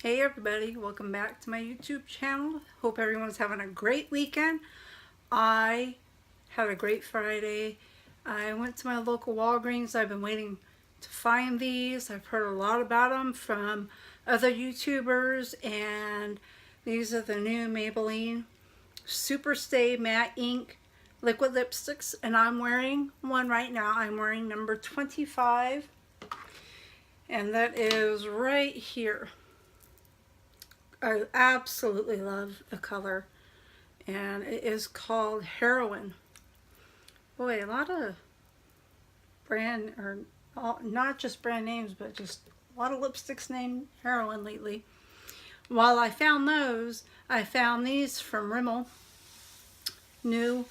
Hey everybody, welcome back to my YouTube channel. Hope everyone's having a great weekend. I had a great Friday. I went to my local Walgreens. I've been waiting to find these. I've heard a lot about them from other YouTubers, and these are the new Maybelline Super Stay Matte Ink Liquid Lipsticks, and I'm wearing one right now. I'm wearing number 25, and that is right here. I absolutely love the color, and it is called Heroin. Boy, a lot of brand, or not just brand names, but just a lot of lipsticks named Heroin lately. While I found those, I found these from Rimmel. New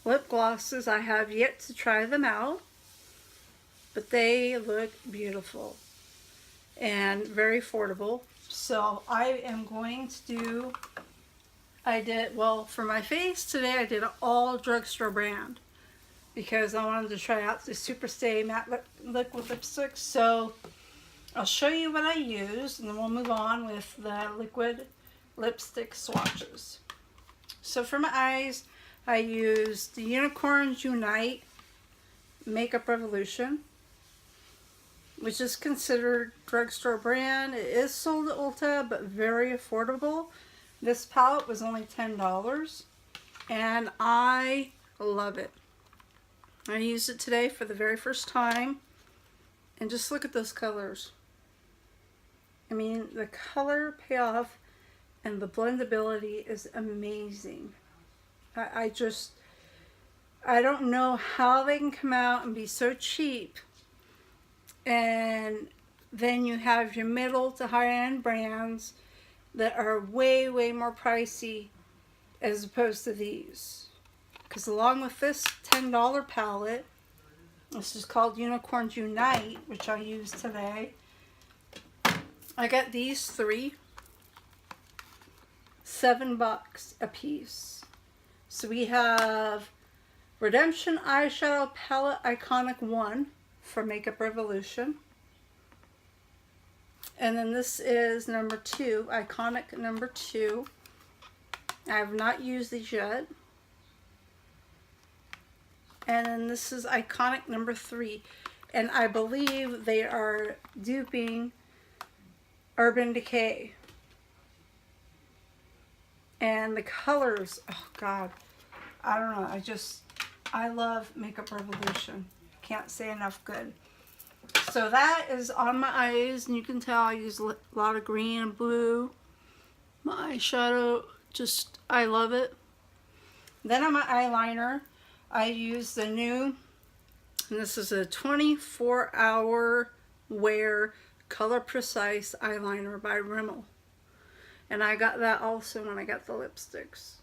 lip glosses. I have yet to try them out, but they look beautiful and very affordable. So I am going to do, well, for my face today, I did an all drugstore brand because I wanted to try out the Super Stay Matte Liquid Lipstick. So I'll show you what I used, and then we'll move on with the liquid lipstick swatches. So for my eyes, I used the Unicorns Unite Makeup Revolution, which is considered drugstore brand. It is sold at Ulta, but very affordable. This palette was only $10, and I love it. I used it today for the very first time, and just look at those colors. I mean, the color payoff and the blendability is amazing. I don't know how they can come out and be so cheap, and then you have your middle to high-end brands that are way more pricey as opposed to these. Because along with this $10 palette, this is called Unicorns Unite, which I used today, I got these three, $7 a piece. So we have Redemption Eyeshadow Palette Iconic 1 for Makeup Revolution. And then this is number 2, Iconic number 2. I have not used these yet. And then this is Iconic number 3. And I believe they are duping Urban Decay. And the colors, oh God, I don't know, I love Makeup Revolution. Can't say enough good. So that is on my eyes, and you can tell I use a lot of green and blue. My eyeshadow, I love it. Then on my eyeliner, I use the new, and this is a 24-hour wear Color Precise eyeliner by Rimmel. And I got that also when I got the lipsticks.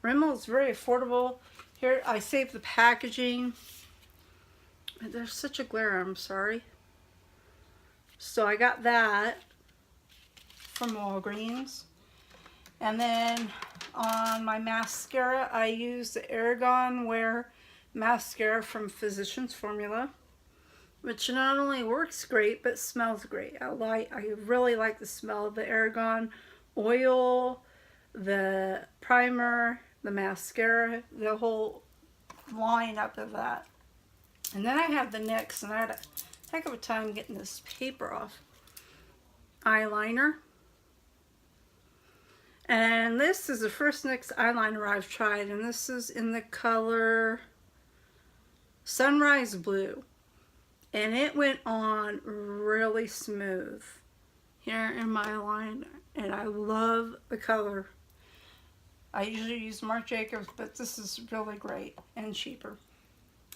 Rimmel is very affordable. Here, I saved the packaging. There's such a glare, I'm sorry. So I got that from Walgreens. And then on my mascara, I used the Aragon Wear mascara from Physicians Formula, which not only works great, but smells great. I really like the smell of the Aragon oil, the primer, the mascara, the whole lineup of that. And then I have the NYX, and I had a heck of a time getting this paper off. Eyeliner. And this is the first NYX eyeliner I've tried, and this is in the color Sunrise Blue. And it went on really smooth here in my line, and I love the color. I usually use Marc Jacobs, but this is really great and cheaper.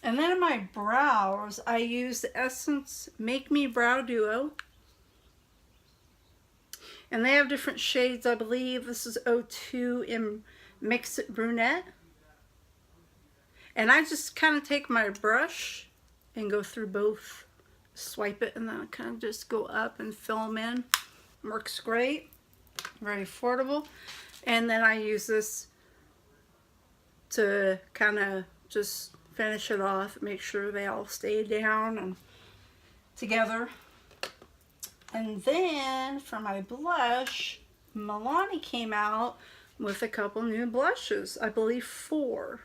And then in my brows, I use the Essence Make Me Brow Duo. And they have different shades. I believe this is 02 in Mix It Brunette. And I just kind of take my brush and go through both. Swipe it and then I kind of just go up and fill them in. Works great. Very affordable. And then I use this to kind of just finish it off, make sure they all stay down and together. And then for my blush, Milani came out with a couple new blushes, I believe 4,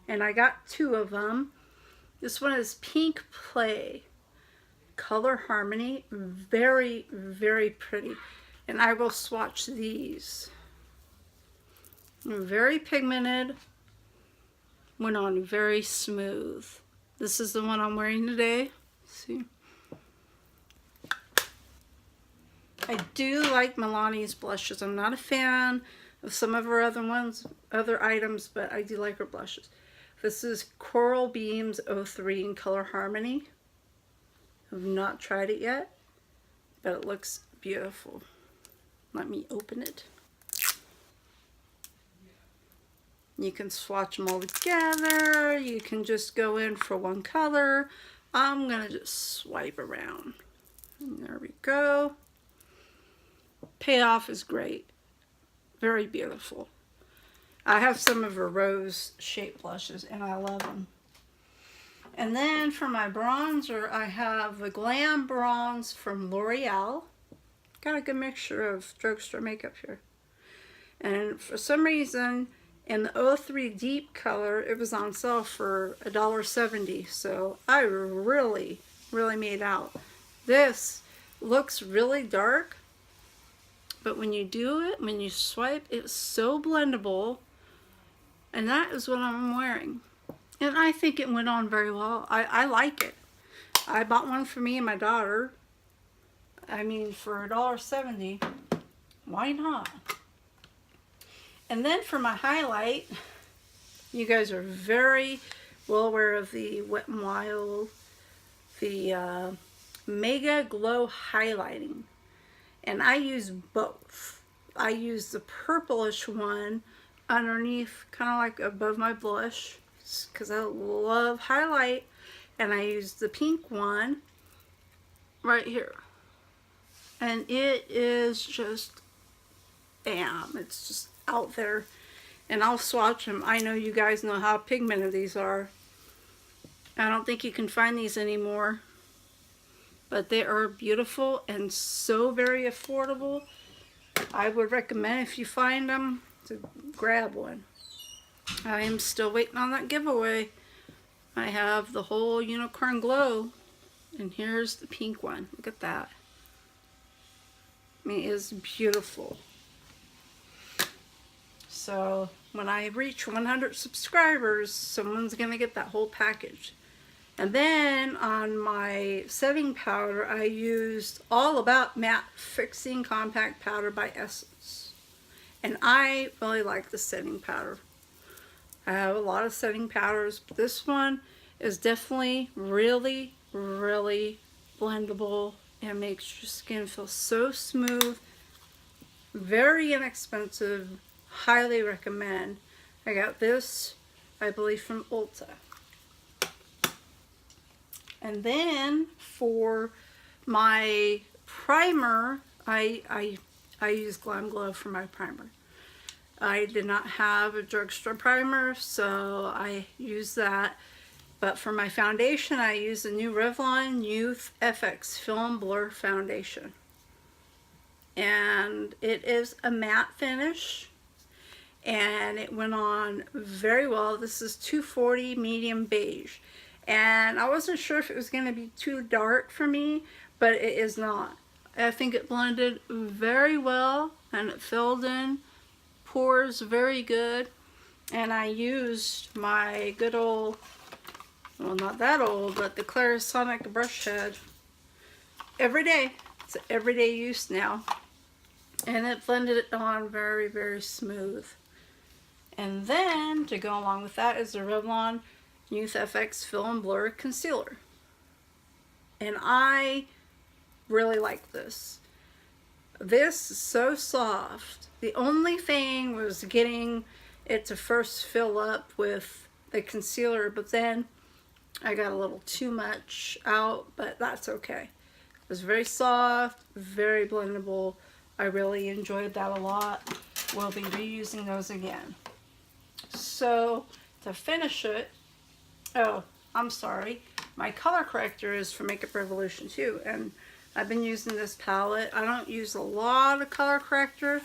and I got 2 of them. This one is Pink Play, Color Harmony, very, very pretty, and I will swatch these. Very pigmented, went on very smooth. This is the one I'm wearing today. See, I do like Milani's blushes. I'm not a fan of some of her other items, but I do like her blushes. This is Coral Beams 03 in Color Harmony. I've not tried it yet, but it looks beautiful. Let me open it. You can swatch them all together. You can just go in for one color. I'm gonna just swipe around. And there we go. Payoff is great. Very beautiful. I have some of her rose shaped blushes and I love them. And then for my bronzer, I have the Glam Bronze from L'Oreal. Got a good mixture of drugstore makeup here. And for some reason, in the 03 Deep color, it was on sale for $1.70. So I really made out. This looks really dark, but when you do it, when you swipe, it's so blendable. And that is what I'm wearing. And I think it went on very well. I like it. I bought one for me and my daughter. I mean, for $1.70, why not? And then for my highlight, you guys are very well aware of the Wet n Wild, the Mega Glow Highlighting. And I use both. I use the purplish one underneath, kind of like above my blush, because I love highlight. And I use the pink one right here. And it is just, bam, it's just out there. And I'll swatch them. I know you guys know how pigmented these are. I don't think you can find these anymore, but they are beautiful and so very affordable. I would recommend, if you find them, to grab one. I am still waiting on that giveaway. I have the whole Unicorn Glow, and here's the pink one. Look at that. I mean, it is beautiful. So when I reach 100 subscribers, someone's gonna get that whole package. And then on my setting powder, I used All About Matte Fixing Compact Powder by Essence. And I really like the setting powder. I have a lot of setting powders, but this one is definitely really blendable and makes your skin feel so smooth. Very inexpensive. Highly recommend. I got this, I believe, from Ulta. And then for my primer, I use Glam Glow for my primer. I did not have a drugstore primer, so I used that. But for my foundation, I use the new Revlon Youth FX Film Blur Foundation. And it is a matte finish. And it went on very well. This is 240 medium beige. And I wasn't sure if it was going to be too dark for me, but it is not. I think it blended very well and it filled in pores very good. And I used my good old, well, not that old, but the Clarisonic brush head every day. It's an everyday use now. And it blended it on very smooth. And then to go along with that is the Revlon Youth FX Fill and Blur Concealer. And I really like this. This is so soft. The only thing was getting it to first fill up with the concealer, but then I got a little too much out, but that's okay. It was very soft, very blendable. I really enjoyed that a lot. We'll be reusing those again. So to finish it, oh, I'm sorry, my color corrector is for Makeup Revolution too, and I've been using this palette. I don't use a lot of color corrector,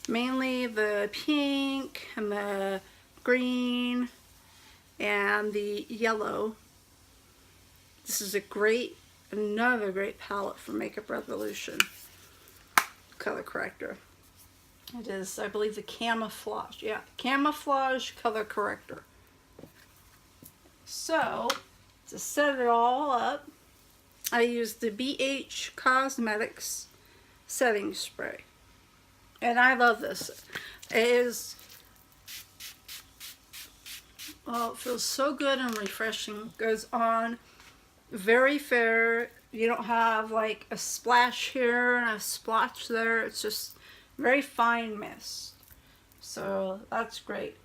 mainly the pink and the green and the yellow. This is another great palette for Makeup Revolution color corrector. It is, I believe, the Camouflage. Yeah, Camouflage color corrector. So, to set it all up, I use the BH Cosmetics setting spray. And I love this. It is, oh, it feels so good and refreshing. Goes on very fair. You don't have like a splash here and a splotch there. It's just very fine mist. So that's great.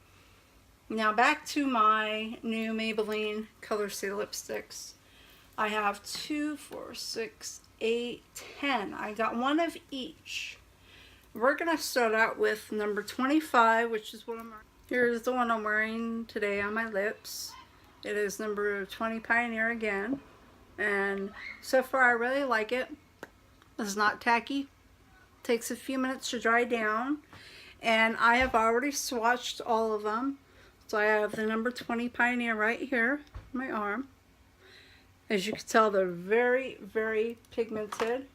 Now back to my new Maybelline Color Stay lipsticks. I have 2, 4, 6, 8, 10. I got one of each. We're going to start out with number 25, which is what I'm wearing. Here's the one I'm wearing today on my lips. It is number 20 Pioneer again. And so far I really like it. It's not tacky. Takes a few minutes to dry down. And I have already swatched all of them. So I have the number 20 Pioneer right here on my arm. As you can tell, they're very, very pigmented.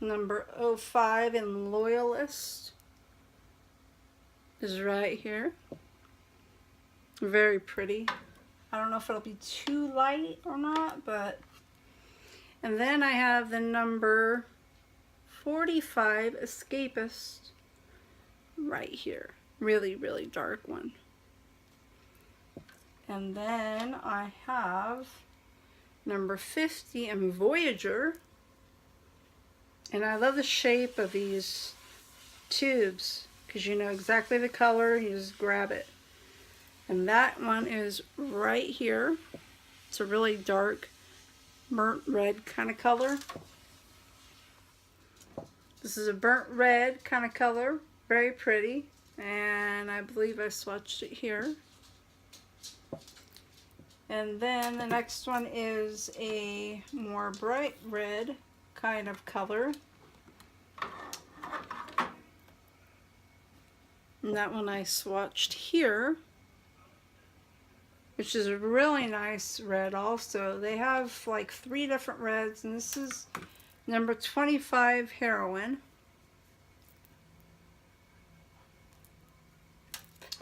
Number 05 in Loyalist is right here. Very pretty. I don't know if it'll be too light or not, but... And then I have the number 45 Escapist right here. Really, really dark one. And then I have number 50 in Voyager. And I love the shape of these tubes because you know exactly the color, you just grab it. And that one is right here. It's a really dark burnt red kind of color. This is a burnt red kind of color, very pretty. And I believe I swatched it here. And then the next one is a more bright red kind of color. And that one I swatched here, which is a really nice red also. They have like 3 different reds, and this is number 25 Heroin.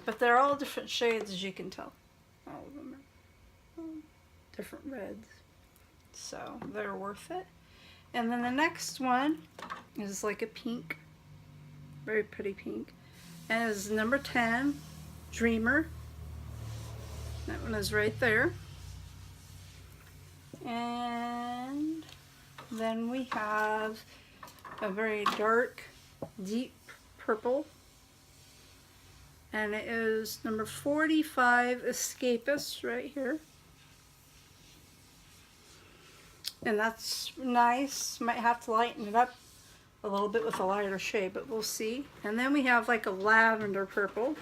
But they're all different shades, as you can tell. All of them are different reds, so they're worth it. And then the next one is like a pink, very pretty pink, and is number 10 Dreamer. That one is right there. And then we have a very dark, deep purple, and it is number 45 Escapist right here. And that's nice. Might have to lighten it up a little bit with a lighter shade, but we'll see. And then we have like a lavender purple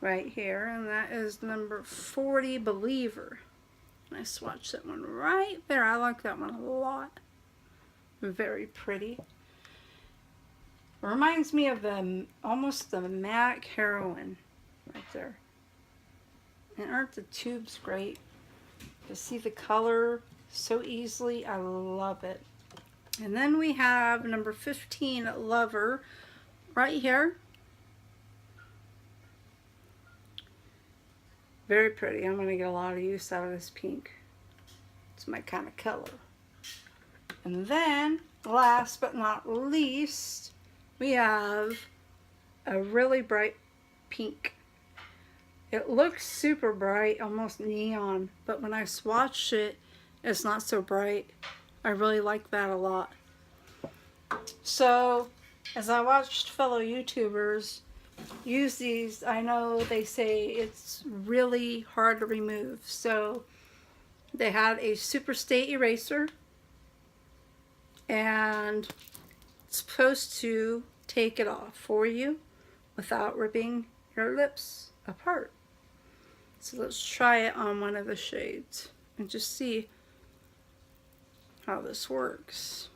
right here, and that is number 40 Believer. And I swatched that one right there. I like that one a lot. Very pretty. Reminds me of the almost the MAC Heroin right there. And aren't the tubes great? To see the color so easily, I love it. And then we have number 15 Lover right here. Very pretty. I'm going to get a lot of use out of this pink. It's my kind of color. And then, last but not least, we have a really bright pink. It looks super bright, almost neon, but when I swatched it, it's not so bright. I really like that a lot. So, as I watched fellow YouTubers use these, I know they say it's really hard to remove. So, they had a Super Stay eraser, and it's supposed to take it off for you without ripping your lips apart. So let's try it on one of the shades and just see how this works.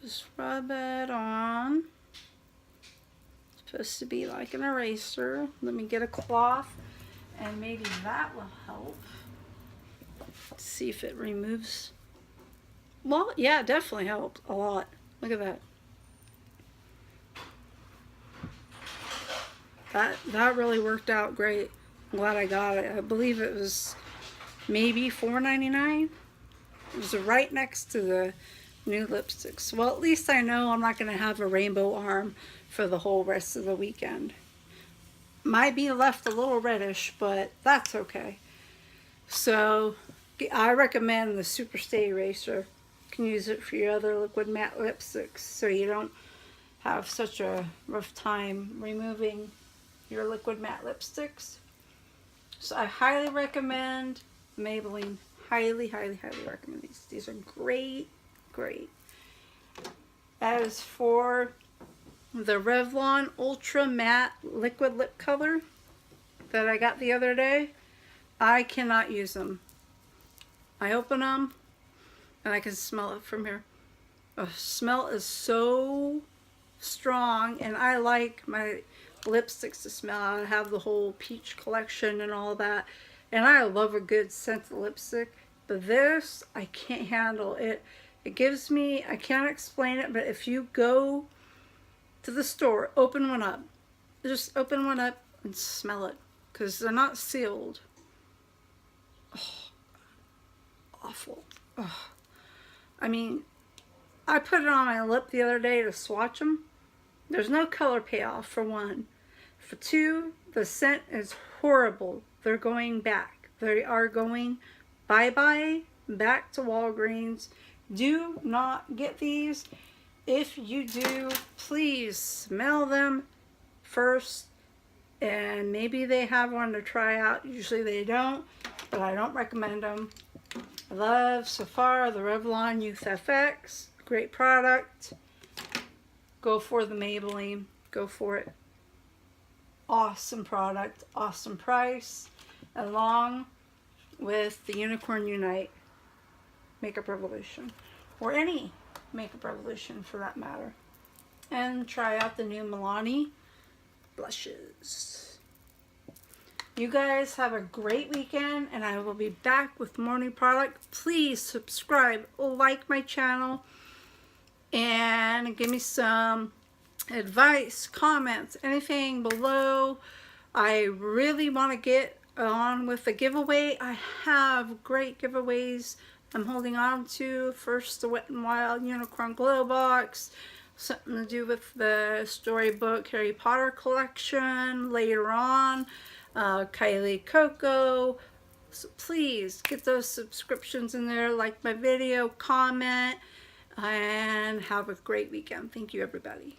Just rub it on. It's supposed to be like an eraser. Let me get a cloth and maybe that will help. Let's see if it removes. Well, yeah, it definitely helped a lot. Look at that. That really worked out great. I'm glad I got it. I believe it was maybe $4.99. It was right next to the new lipsticks. Well, at least I know I'm not going to have a rainbow arm for the whole rest of the weekend. Might be left a little reddish, but that's okay. So I recommend the Super Stay Eraser. You can use it for your other liquid matte lipsticks so you don't have such a rough time removing your liquid matte lipsticks. So I highly recommend Maybelline. Highly, highly, highly recommend these. These are great, great. As for the Revlon Ultra Matte Liquid Lip Color that I got the other day, I cannot use them. I open them and I can smell it from here. The smell is so strong, and I like my lipsticks to smell. I have the whole peach collection and all that, and I love a good scented lipstick, but this I can't handle it. It gives me, I can't explain it, but if you go to the store, open one up, just open one up and smell it, because they're not sealed. Oh, awful. Oh. I mean, I put it on my lip the other day to swatch them. There's no color payoff, for one. For two, the scent is horrible. They're going back. They are going bye-bye, back to Walgreens. Do not get these. If you do, please smell them first. And maybe they have one to try out. Usually they don't, but I don't recommend them. I love so far the Revlon Youth FX. Great product. Go for the Maybelline. Go for it. Awesome product. Awesome price. Along with the Unicorn Unite Makeup Revolution. Or any Makeup Revolution for that matter. And try out the new Milani blushes. You guys have a great weekend, and I will be back with more new product. Please subscribe, like my channel, and give me some advice, comments, anything below. I really want to get on with the giveaway. I have great giveaways I'm holding on to. First, the Wet n Wild Unicorn Glow Box, something to do with the storybook Harry Potter collection. Later on, Kylie Coco. So please get those subscriptions in there, like my video, comment, and have a great weekend. Thank you, everybody.